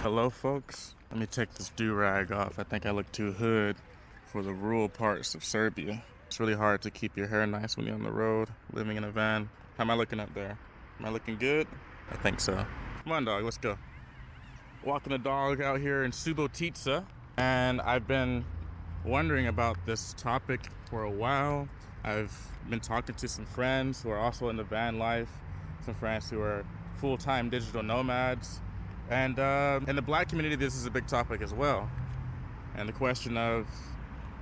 Hello, folks. Let me take this do-rag off. I think I look too hood for the rural parts of Serbia. It's really hard to keep your hair nice when you're on the road, living in a van. How am I looking up there? Am I looking good? I think so. Come on, dog. Let's go. Walking the dog out here in Subotica, and I've been wondering about this topic for a while. I've been talking to some friends who are also in the van life, some friends who are full-time digital nomads. And in the black community, this is a big topic as well. And the question of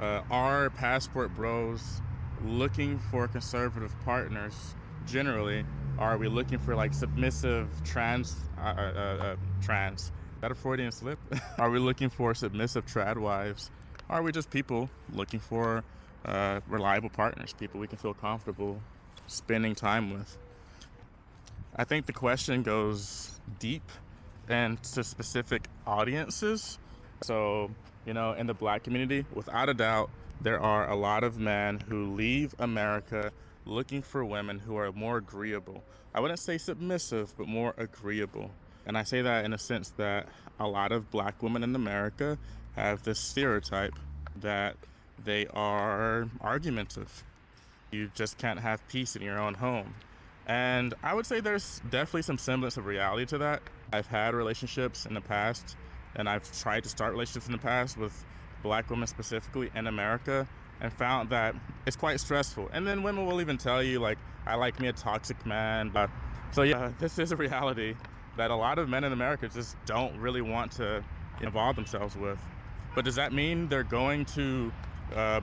are passport bros looking for conservative partners generally? Are we looking for like submissive trans? Is that a Freudian slip? Are we looking for submissive trad wives? Are we just people looking for reliable partners, people we can feel comfortable spending time with? I think the question goes deep and to specific audiences. So, in the black community, without a doubt, there are a lot of men who leave America looking for women who are more agreeable. I wouldn't say submissive, but more agreeable. And I say that in a sense that a lot of black women in America have this stereotype that they are argumentative. You just can't have peace in your own home. And I would say there's definitely some semblance of reality to that. I've had relationships in the past, and I've tried to start relationships in the past with black women specifically in America, and found that it's quite stressful. And then women will even tell you, like, I like me a toxic man. So yeah, this is a reality that a lot of men in America just don't really want to involve themselves with. But does that mean they're going to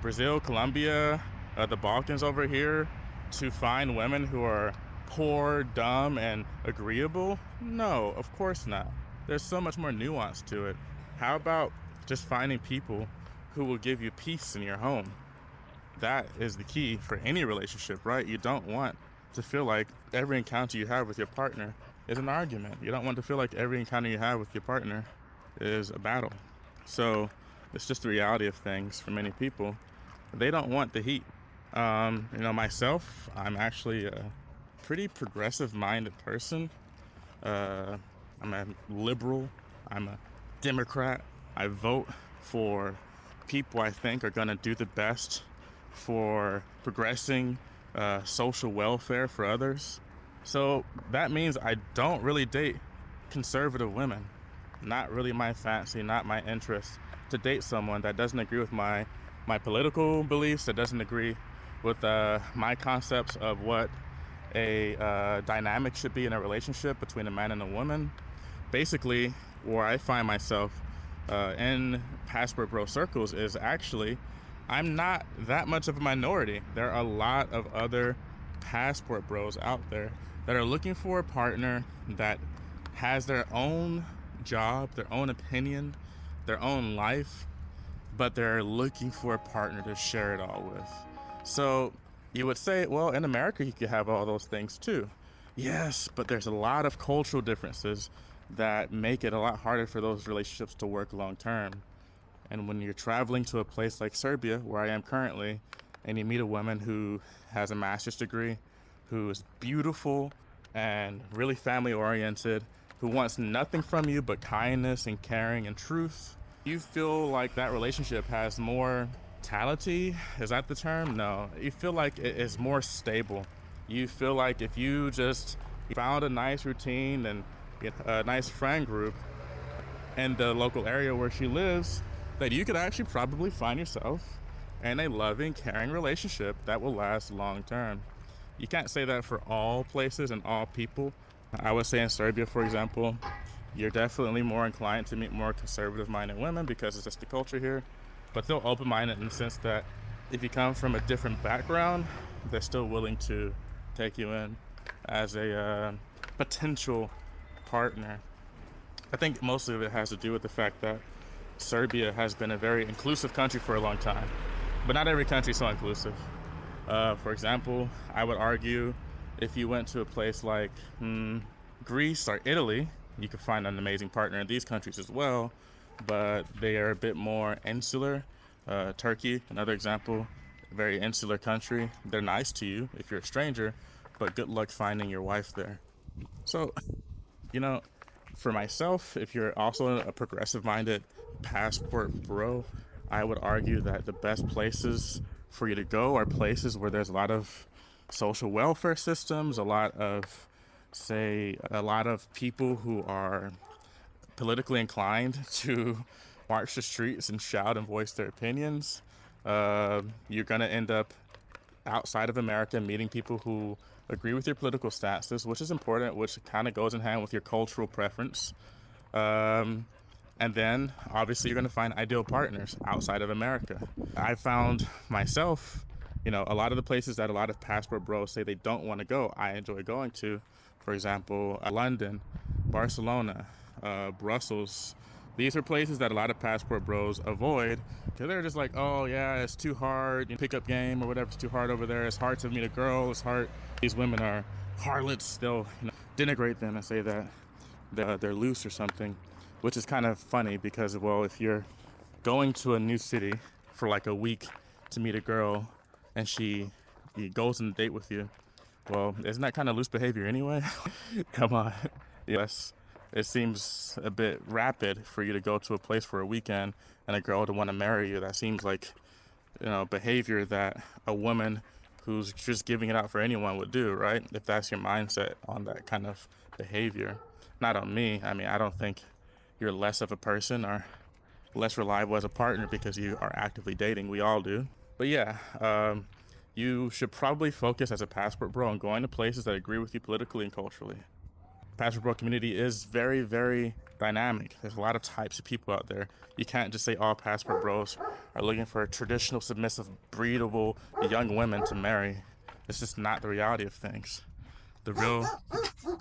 Brazil, Colombia, the Balkans over here to find women who are poor, dumb, and agreeable? No, of course not. There's so much more nuance to it. How about just finding people who will give you peace in your home? That is the key for any relationship, right? You don't want to feel like every encounter you have with your partner is an argument. You don't want to feel like every encounter you have with your partner is a battle. So it's just the reality of things for many people. They don't want the heat. Myself, I'm actually a pretty progressive-minded person. I'm a liberal. I'm a Democrat. I vote for people I think are going to do the best for progressing social welfare for others. So that means I don't really date conservative women. Not really my fancy, not my interest to date someone that doesn't agree with my political beliefs, that doesn't agree with my concepts of what a dynamic should be in a relationship between a man and a woman. Basically, where I find myself in passport bro circles is actually I'm not that much of a minority. There are a lot of other passport bros out there that are looking for a partner that has their own job, their own opinion, their own life, but they're looking for a partner to share it all with. So you would say, well, in America, you could have all those things too. Yes, but there's a lot of cultural differences that make it a lot harder for those relationships to work long term. And when you're traveling to a place like Serbia, where I am currently, and you meet a woman who has a master's degree, who is beautiful and really family oriented, who wants nothing from you but kindness and caring and truth, you feel like that relationship has more vitality. Is that the term? No. You feel like it is more stable. You feel like if you just found a nice routine and a nice friend group in the local area where she lives, that you could actually probably find yourself in a loving, caring relationship that will last long term. You can't say that for all places and all people. I would say in Serbia, for example, you're definitely more inclined to meet more conservative-minded women because it's just the culture here. But they're open-minded in the sense that if you come from a different background, they're still willing to take you in as a potential partner. I think most of it has to do with the fact that Serbia has been a very inclusive country for a long time, but not every country is so inclusive. For example, I would argue if you went to a place like Greece or Italy, you could find an amazing partner in these countries as well, but they are a bit more insular. Turkey, another example, a very insular country. They're nice to you if you're a stranger, but good luck finding your wife there. So, you know, For myself, if you're also a progressive-minded passport bro, I would argue that the best places for you to go are places where there's a lot of social welfare systems, a lot of, say, a lot of people who are politically inclined to march the streets and shout and voice their opinions. You're going to end up outside of America meeting people who agree with your political stances, which is important, which kind of goes in hand with your cultural preference. Um, and then obviously you're going to find ideal partners outside of America. I found myself, a lot of the places that a lot of passport bros say they don't want to go, I enjoy going to. For example, London, Barcelona, Brussels. These are places that a lot of passport bros avoid because they're just like, oh yeah, it's too hard. Pickup game or whatever, it's too hard over there. It's hard to meet a girl. It's hard. These women are harlots. They'll denigrate them and say that they're loose or something, which is kind of funny because, well, if you're going to a new city for like a week to meet a girl and she goes on a date with you, well, isn't that kind of loose behavior anyway? Come on. Yes, it seems a bit rapid for you to go to a place for a weekend and a girl to want to marry you. That seems like, behavior that a woman who's just giving it out for anyone would do, right? If that's your mindset on that kind of behavior. Not on me. I mean, I don't think you're less of a person or less reliable as a partner because you are actively dating. We all do. But yeah, you should probably focus as a passport bro on going to places that agree with you politically and culturally. Passport bro community is very, very dynamic. There's a lot of types of people out there. You can't just say all passport bros are looking for traditional, submissive, breedable young women to marry. It's just not the reality of things. The real,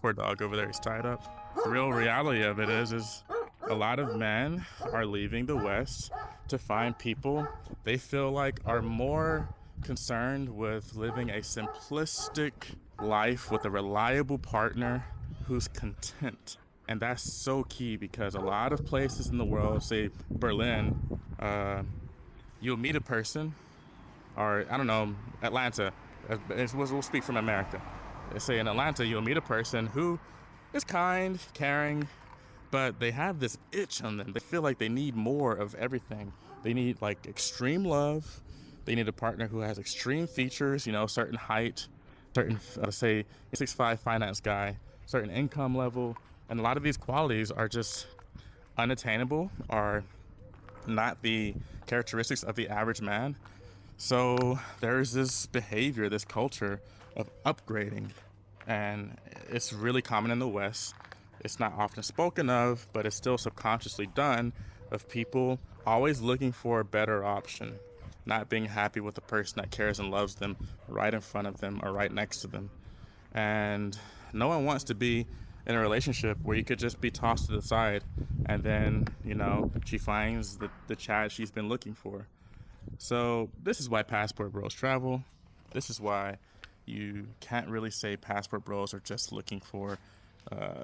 poor dog over there, he's tied up. The real reality of it is a lot of men are leaving the West to find people they feel like are more concerned with living a simplistic life with a reliable partner who's content. And that's so key because a lot of places in the world, say Berlin, you'll meet a person, or I don't know, Atlanta, we'll speak from America. Say in Atlanta, you'll meet a person who is kind, caring, but they have this itch on them. They feel like they need more of everything. They need like extreme love. They need a partner who has extreme features, certain height, certain, say, 6'5" finance guy, certain income level. And a lot of these qualities are just unattainable, are not the characteristics of the average man. So there's this behavior, this culture of upgrading, and it's really common in the West. It's not often spoken of, but it's still subconsciously done, of people always looking for a better option, not being happy with the person that cares and loves them right in front of them or right next to them. And no one wants to be in a relationship where you could just be tossed to the side and then, she finds the Chad she's been looking for. So this is why passport bros travel. This is why you can't really say passport bros are just looking for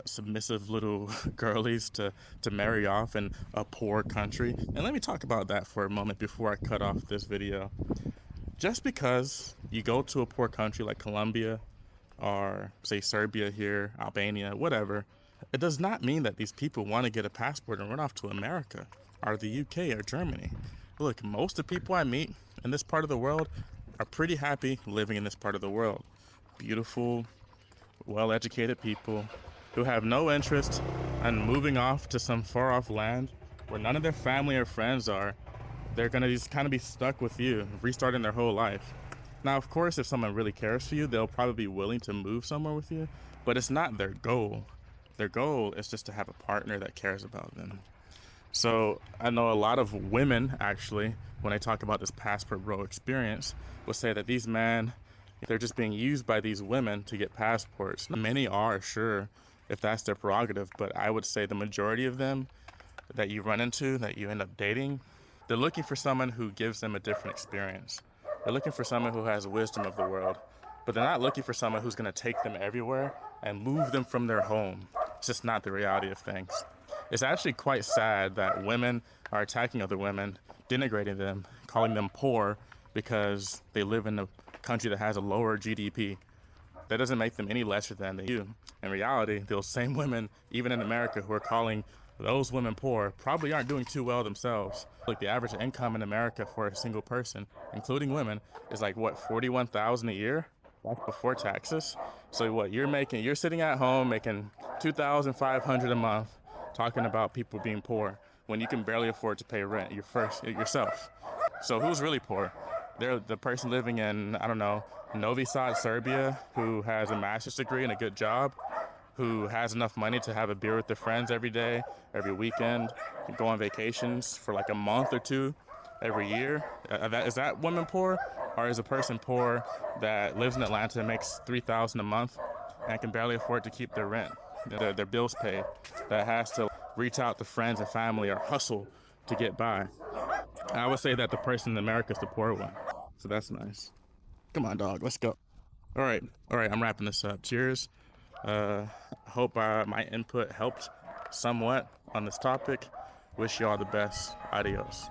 submissive little girlies to marry off in a poor country. And let me talk about that for a moment before I cut off this video. Just because you go to a poor country like Colombia or say Serbia here, Albania, whatever, it does not mean that these people want to get a passport and run off to America or the UK or Germany. Look, most of the people I meet in this part of the world are pretty happy living in this part of the world. Beautiful, well-educated people who have no interest in moving off to some far-off land where none of their family or friends are. They're going to just kind of be stuck with you, restarting their whole life. Now, of course, if someone really cares for you, they'll probably be willing to move somewhere with you, but it's not their goal. Their goal is just to have a partner that cares about them. So I know a lot of women, actually, when I talk about this passport bro experience, will say that these men, they're just being used by these women to get passports. Many are, sure, if that's their prerogative, but I would say the majority of them that you run into, that you end up dating, they're looking for someone who gives them a different experience. They're looking for someone who has wisdom of the world, but they're not looking for someone who's going to take them everywhere and move them from their home. It's just not the reality of things. It's actually quite sad that women are attacking other women, denigrating them, calling them poor because they live in a country that has a lower GDP. that doesn't make them any lesser than you. In reality, those same women, even in America, who are calling those women poor, probably aren't doing too well themselves. Like the average income in America for a single person, including women, is like what, 41,000 a year? That's before taxes. So what you're sitting at home making 2,500 a month, talking about people being poor when you can barely afford to pay rent yourself. So who's really poor? They're the person living in, I don't know, Novi Sad, Serbia, who has a master's degree and a good job, who has enough money to have a beer with their friends every day, every weekend, go on vacations for like a month or two every year. Is that woman poor? Or is a person poor that lives in Atlanta and makes $3,000 a month and can barely afford to keep their rent, their bills paid, that has to reach out to friends and family or hustle to get by? I would say that the person in America is the poor one. So that's nice. Come on, dog. Let's go. All right. I'm wrapping this up. Cheers. Hope my input helped somewhat on this topic. Wish you all the best. Adios.